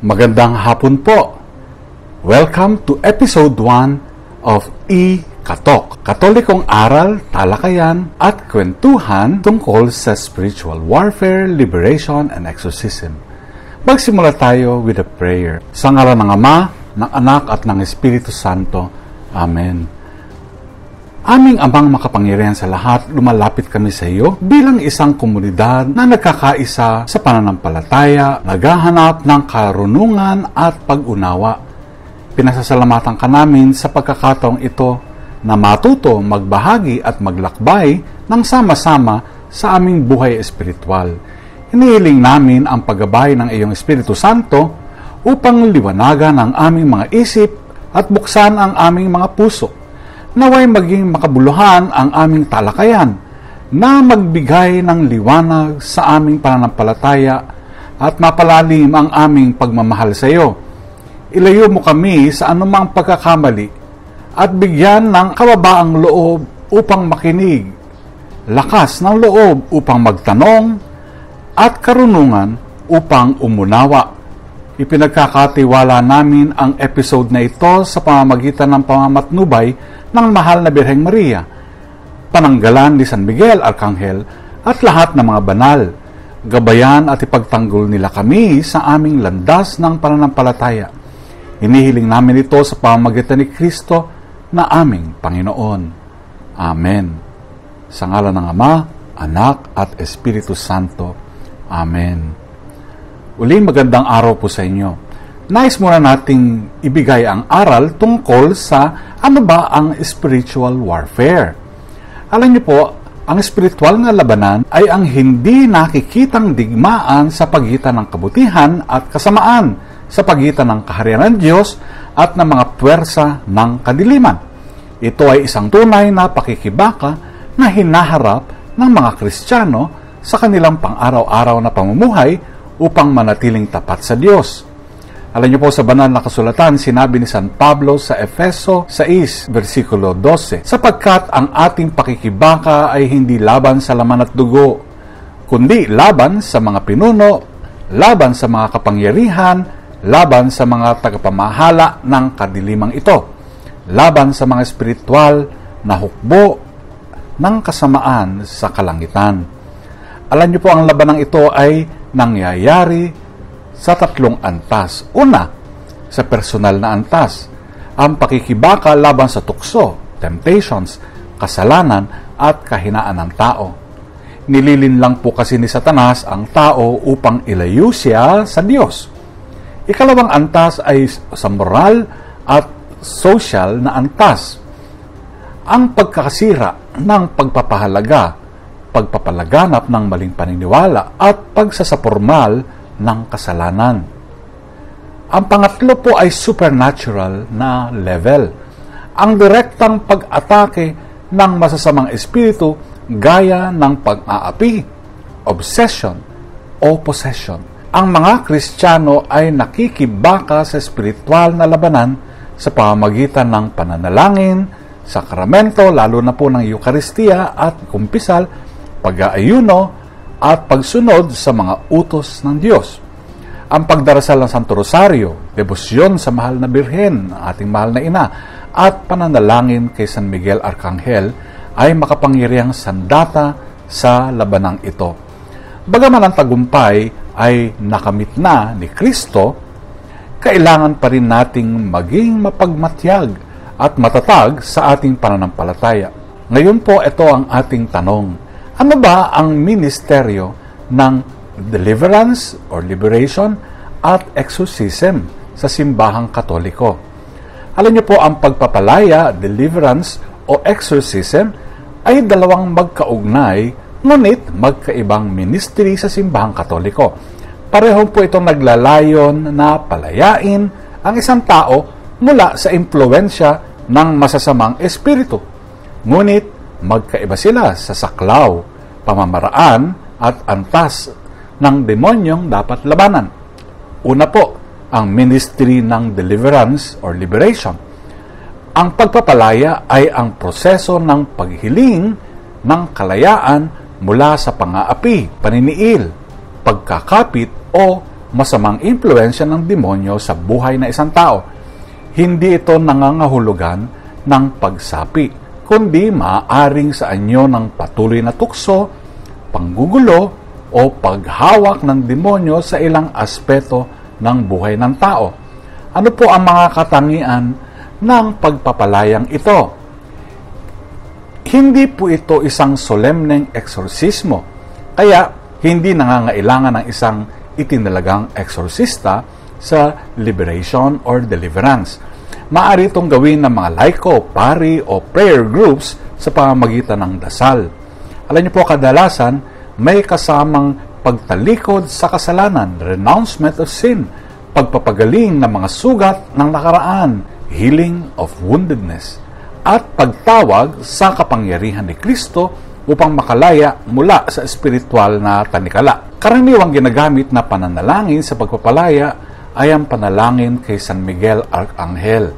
Magandang hapon po. Welcome to episode 1 of Katok, Katolikong aral, talakayan at kwentuhan tungkol sa spiritual warfare, liberation, and exorcism. Magsimula tayo with a prayer. Sa ngalan ng Ama, ng Anak at ng Espiritu Santo. Amen. Aming Amang makapangyarihan sa lahat, lumalapit kami sa iyo bilang isang komunidad na nagkakaisa sa pananampalataya, naghahanap ng karunungan at pag-unawa. Pinasasalamatan ka namin sa pagkakataong ito na matuto, magbahagi at maglakbay ng sama-sama sa aming buhay espiritual. Hinihiling namin ang paggabay ng iyong Espiritu Santo upang liwanagan ang aming mga isip at buksan ang aming mga puso. Naway maging makabuluhan ang aming talakayan na magbigay ng liwanag sa aming pananampalataya at mapalalim ang aming pagmamahal sa iyo. Ilayo mo kami sa anumang pagkakamali at bigyan ng kababaang loob upang makinig, lakas ng loob upang magtanong at karunungan upang umunawa. Ipinagkakatiwala namin ang episode na ito sa pamamagitan ng pamamatnubay ng mahal na Birheng Maria, pananggalan ni San Miguel Arcangel at lahat ng mga banal. Gabayan at ipagtanggol nila kami sa aming landas ng pananampalataya. Hinihiling namin ito sa pamamagitan ni Kristo na aming Panginoon. Amen. Sa ngalan ng Ama, Anak at Espiritu Santo. Amen. Uling magandang araw po sa inyo. Nais muna nating ibigay ang aral tungkol sa ano ba ang spiritual warfare. Alam niyo po, ang spiritual na labanan ay ang hindi nakikitang digmaan sa pagitan ng kabutihan at kasamaan, sa pagitan ng kaharian ng Diyos at ng mga puwersa ng kadiliman. Ito ay isang tunay na pakikibaka na hinaharap ng mga Kristiyano sa kanilang pang-araw-araw na pamumuhay upang manatiling tapat sa Diyos. Alam niyo po sa banal na kasulatan, sinabi ni San Pablo sa Efeso 6, versikulo 12, sapagkat ang ating pakikibaka ay hindi laban sa laman at dugo, kundi laban sa mga pinuno, laban sa mga kapangyarihan, laban sa mga tagapamahala ng kadilimang ito, laban sa mga espiritual na hukbo ng kasamaan sa kalangitan. Alam niyo po, ang labanang ito ay nangyayari sa tatlong antas. Una, sa personal na antas, ang pakikibaka laban sa tukso, temptations, kasalanan at kahinaan ng tao. Nililinlang po kasi ni Satanas ang tao upang ilayo siya sa Diyos. Ikalawang antas ay sa moral at social na antas. Ang pagkakasira ng pagpapahalaga, pagpapalaganap ng maling paniniwala at pagsasapormal ng kasalanan. Ang pangatlo po ay supernatural na level. Ang direktang pag-atake ng masasamang espiritu gaya ng pag-aapi, obsession o possession. Ang mga Kristiyano ay nakikibaka sa espiritual na labanan sa pamamagitan ng pananalangin, sakramento, lalo na po ng Eucharistia at kumpisal, pag-aayuno, at pagsunod sa mga utos ng Diyos. Ang pagdarasal ng Santo Rosario, debosyon sa mahal na Birhen, ating mahal na ina, at pananalangin kay San Miguel Arcangel ay makapangyarihang sandata sa labanang ito. Bagaman ang tagumpay ay nakamit na ni Kristo, kailangan pa rin nating maging mapagmatyag at matatag sa ating pananampalataya. Ngayon po, ito ang ating tanong. Ano ba ang ministeryo ng deliverance or liberation at exorcism sa simbahang Katoliko? Alam niyo po, ang pagpapalaya, deliverance o exorcism ay dalawang magkaugnay ngunit magkaibang ministry sa simbahang Katoliko. Parehong po itong naglalayon na palayain ang isang tao mula sa impluwensya ng masasamang espiritu. Ngunit magkaiba sila sa saklaw, pamamaraan at antas ng demonyong dapat labanan. Una po, ang ministry ng deliverance or liberation. Ang pagpapalaya ay ang proseso ng paghiling ng kalayaan mula sa pang-aapi, paniniil, pagkakapit o masamang impluensya ng demonyo sa buhay na isang tao. Hindi ito nangangahulugan ng pagsapi, kundi maaaring sa anyo ng patuloy na tukso, panggugulo, o paghawak ng demonyo sa ilang aspeto ng buhay ng tao. Ano po ang mga katangian ng pagpapalayang ito? Hindi po ito isang solemneng eksorsismo, kaya hindi nangangailangan ng isang itinalagang eksorsista sa liberation or deliverance. Maaari itong gawin ng mga laiko, pari o prayer groups sa pamamagitan ng dasal. Alam niyo po, kadalasan may kasamang pagtalikod sa kasalanan, renouncement of sin, pagpapagaling ng mga sugat ng nakaraan, healing of woundedness, at pagtawag sa kapangyarihan ni Kristo upang makalaya mula sa espiritual na tanikala. Karaniwang ginagamit na pananalangin sa pagpapalaya ay ang panalangin kay San Miguel Arcangel,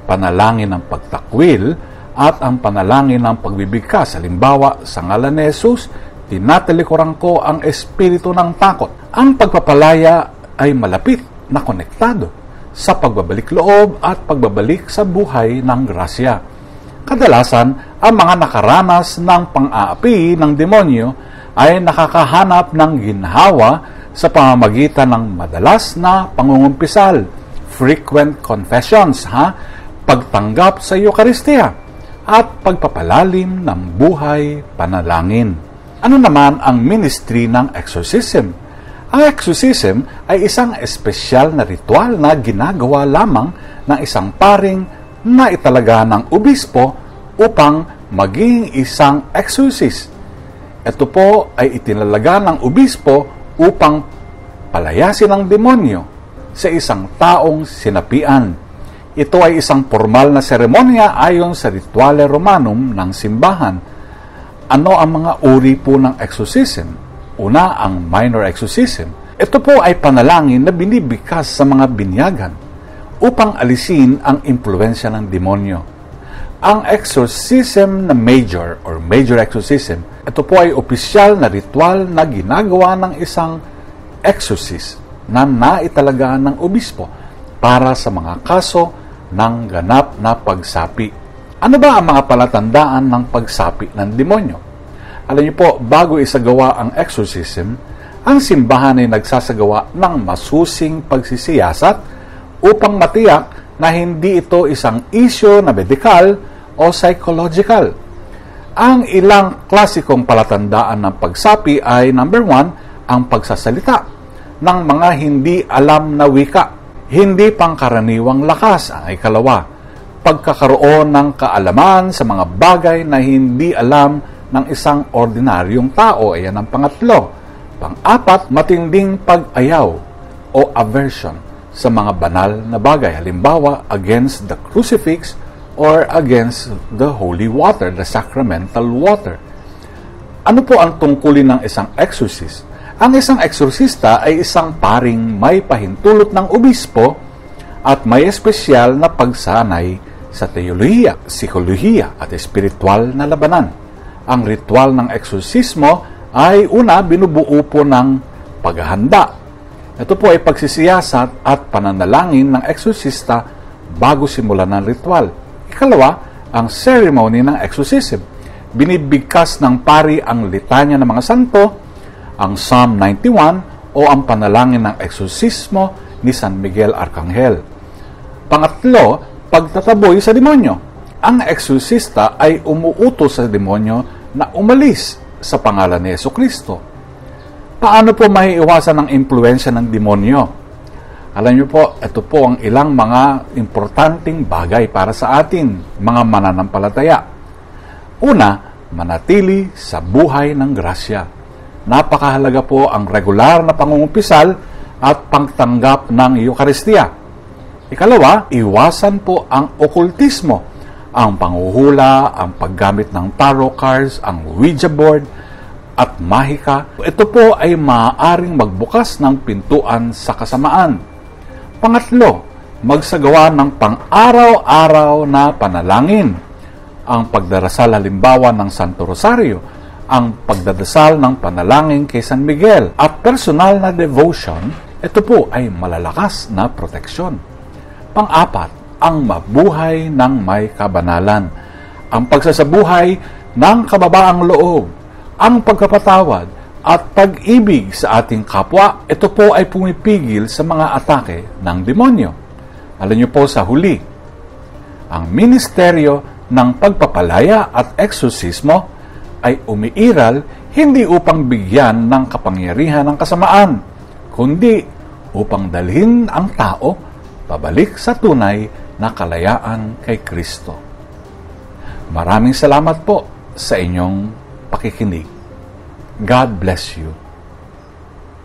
panalangin ng pagtakwil, at ang panalangin ng pagbibigkas. Halimbawa, sa ngalan ni Jesus, tinatalikuran ko ang espiritu ng takot. Ang pagpapalaya ay malapit na konektado sa pagbabalik loob at pagbabalik sa buhay ng grasya. Kadalasan, ang mga nakaranas ng pang-aapi ng demonyo ay nakakahanap ng ginhawa sa pamamagitan ng madalas na pangungumpisal, frequent confessions, pagtanggap sa Eucharistia, at pagpapalalim ng buhay panalangin. Ano naman ang ministry ng exorcism? Ang exorcism ay isang espesyal na ritual na ginagawa lamang ng isang paring na italaga ng obispo upang maging isang exorcist. Ito po ay itinalaga ng obispo upang palayasin ang demonyo sa isang taong sinapian. Ito ay isang formal na seremonya ayon sa Rituale Romanum ng simbahan. Ano ang mga uri po ng exorcism? Una, ang minor exorcism. Ito po ay panalangin na binibigkas sa mga binyagan upang alisin ang impluensya ng demonyo. Ang exorcism na major or major exorcism, ito po ay opisyal na ritual na ginagawa ng isang exorcist na naitalaga ng obispo para sa mga kaso ng ganap na pagsapi. Ano ba ang mga palatandaan ng pagsapi ng demonyo? Alam niyo po, bago isagawa ang exorcism, ang simbahan ay nagsasagawa ng masusing pagsisiyasat upang matiyak na hindi ito isang isyu na medikal o psychological. Ang ilang klasikong palatandaan ng pagsapi ay number 1, ang pagsasalita ng mga hindi alam na wika, hindi pangkaraniwang lakas. Ang ikalawa, pagkakaroon ng kaalaman sa mga bagay na hindi alam ng isang ordinaryong tao. Ayan ang pangatlo. Pang-apat, matinding pag-ayaw o aversion sa mga banal na bagay. Halimbawa, against the crucifix or against the holy water, the sacramental water. Ano po ang tungkulin ng isang exorcist? Ang isang eksorsista ay isang paring may pahintulot ng obispo at may espesyal na pagsanay sa teolohiya, psikolohiya at espiritual na labanan. Ang ritual ng eksorsismo ay una binubuo po ng paghahanda. Ito po ay pagsisiyasat at pananalangin ng eksorsista bago simulan ng ritual. Ikalawa, ang ceremony ng exorcism. Binibigkas ng pari ang litanya ng mga santo, ang Psalm 91 o ang panalangin ng eksorsismo ni San Miguel Arcangel. Pangatlo, pagtataboy sa demonyo. Ang eksorsista ay umuutos sa demonyo na umalis sa pangalan ni Jesucristo. Paano po maiiwasan ang impluensya ng demonyo? Alam niyo po, ito po ang ilang mga importanteng bagay para sa atin, mga mananampalataya. Una, manatili sa buhay ng grasya. Napakahalaga po ang regular na pangungumpisal at pagtanggap ng Eucharistia. Ikalawa, iwasan po ang okultismo, ang panghuhula, ang paggamit ng tarot cards, ang Ouija board, at mahika. Ito po ay maaaring magbukas ng pintuan sa kasamaan. Pangatlo, magsagawa ng pang-araw-araw na panalangin. Ang pagdarasal halimbawa ng Santo Rosario, ang pagdadasal ng panalangin kay San Miguel, at personal na devotion. Ito po ay malalakas na proteksyon. Pang-apat, ang mabuhay ng may kabanalan. Ang pagsasabuhay ng kababaang loob, ang pagkapatawad at pag-ibig sa ating kapwa, ito po ay pumipigil sa mga atake ng demonyo. Alam niyo po sa huli, ang ministeryo ng pagpapalaya at eksorsismo ay umiiral hindi upang bigyan ng kapangyarihan ng kasamaan, kundi upang dalhin ang tao pabalik sa tunay na kalayaan kay Kristo. Maraming salamat po sa inyong pakikinig. God bless you.